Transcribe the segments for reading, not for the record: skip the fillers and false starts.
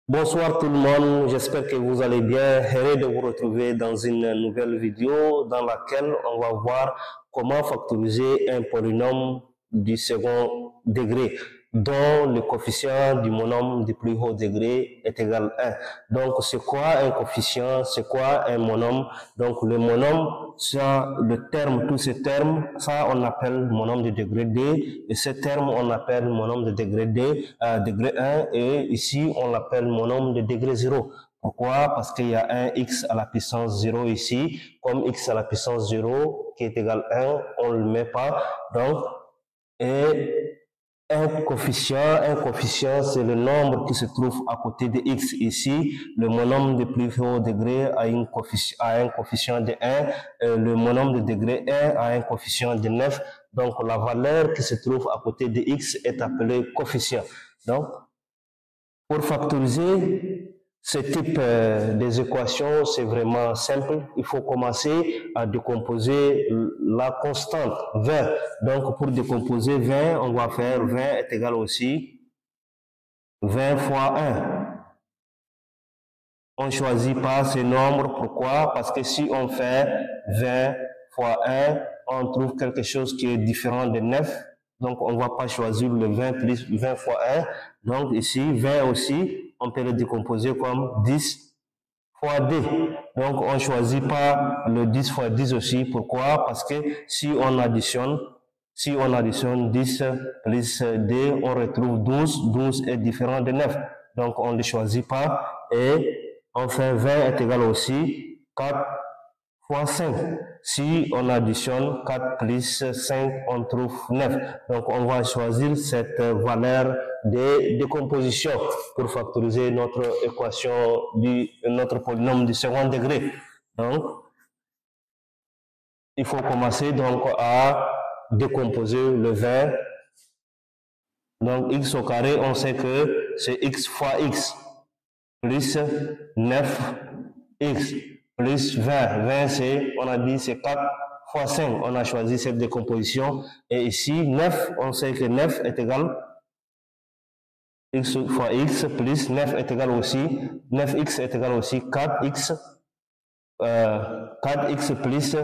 Bonsoir tout le monde, j'espère que vous allez bien. Heureux de vous retrouver dans une nouvelle vidéo dans laquelle on va voir comment factoriser un polynôme du second degré dont le coefficient du monôme du plus haut degré est égal à 1. Donc c'est quoi un coefficient? C'est quoi un monôme? Donc le monôme, ça, le terme, tous ces termes, ça on appelle monôme de degré D, et ce terme on appelle monôme de degré D, degré 1, et ici on l'appelle monôme de degré 0. Pourquoi? Parce qu'il y a un x à la puissance 0 ici, comme x à la puissance 0 qui est égal à 1, on ne le met pas, donc, et un coefficient, c'est le nombre qui se trouve à côté de x ici. Le monôme de plus haut degré a un coefficient de 1, le monôme de degré 1 a un coefficient de 9. Donc, la valeur qui se trouve à côté de x est appelée coefficient. Donc, pour factoriser ce type des équations, c'est vraiment simple. Il faut commencer à décomposer la constante 20. Donc, pour décomposer 20, on va faire 20 est égal aussi 20 fois 1. On ne choisit pas ce nombre. Pourquoi? Parce que si on fait 20 fois 1, on trouve quelque chose qui est différent de 9. Donc, on ne va pas choisir le 20 plus 20 fois 1. Donc, ici, 20 aussi, on peut le décomposer comme 10 fois D. Donc, on ne choisit pas le 10 fois 10 aussi. Pourquoi? Parce que si on additionne 10 plus D, on retrouve 12. 12 est différent de 9. Donc, on ne le choisit pas. Et on fait 20 est égal aussi 4 fois 5. Si on additionne 4 plus 5, on trouve 9. Donc, on va choisir cette valeur de décomposition pour factoriser notre équation notre polynôme du second degré. Donc, il faut commencer donc à décomposer le 20. Donc, x au carré, on sait que c'est x fois x plus 9x plus 20. 20, c'est, on a dit, c'est 4 fois 5. On a choisi cette décomposition. Et ici, 9, on sait que 9 est égal x fois x plus 9 est égal aussi, 9x est égal aussi 4x, 4x plus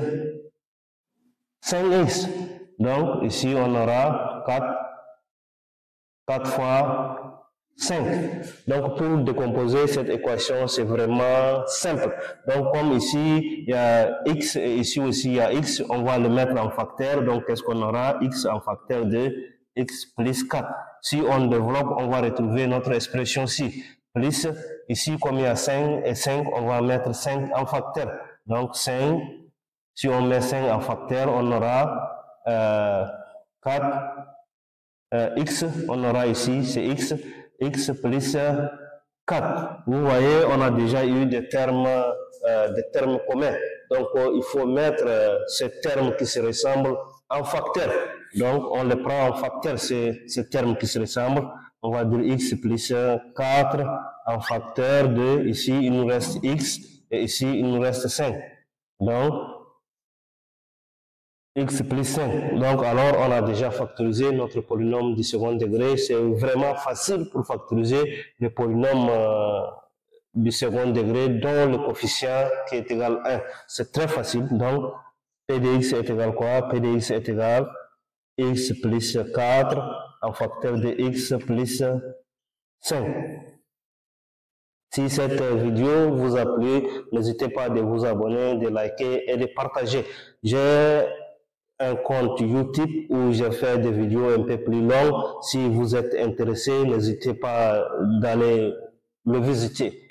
5x. Donc, ici, on aura 4 fois 5. Donc, pour décomposer cette équation, c'est vraiment simple. Donc, comme ici, il y a x et ici aussi, il y a x, on va le mettre en facteur. Donc, qu'est-ce qu'on aura? X en facteur de x plus 4. Si on développe, on va retrouver notre expression-ci. Plus, ici, comme il y a 5 et 5, on va mettre 5 en facteur. Donc, 5, si on met 5 en facteur, on aura 4 x, on aura ici, c'est x plus 4. Vous voyez, on a déjà eu des termes communs. Donc, il faut mettre ces termes qui se ressemblent en facteur. Donc, on les prend en facteur, ces termes qui se ressemblent. On va dire x plus 4 en facteur de, ici, il nous reste x, et ici, il nous reste 5. Donc, x plus 5. Donc, alors, on a déjà factorisé notre polynôme du second degré. C'est vraiment facile pour factoriser le polynôme du second degré dont le coefficient qui est égal à 1. C'est très facile. Donc, P de x est égal quoi? P de x est égal x plus 4 en facteur de x plus 5. Si cette vidéo vous a plu, n'hésitez pas de vous abonner, de liker et de partager. J'ai un compte YouTube où je fais des vidéos un peu plus longues. Si vous êtes intéressé, n'hésitez pas d'aller le visiter.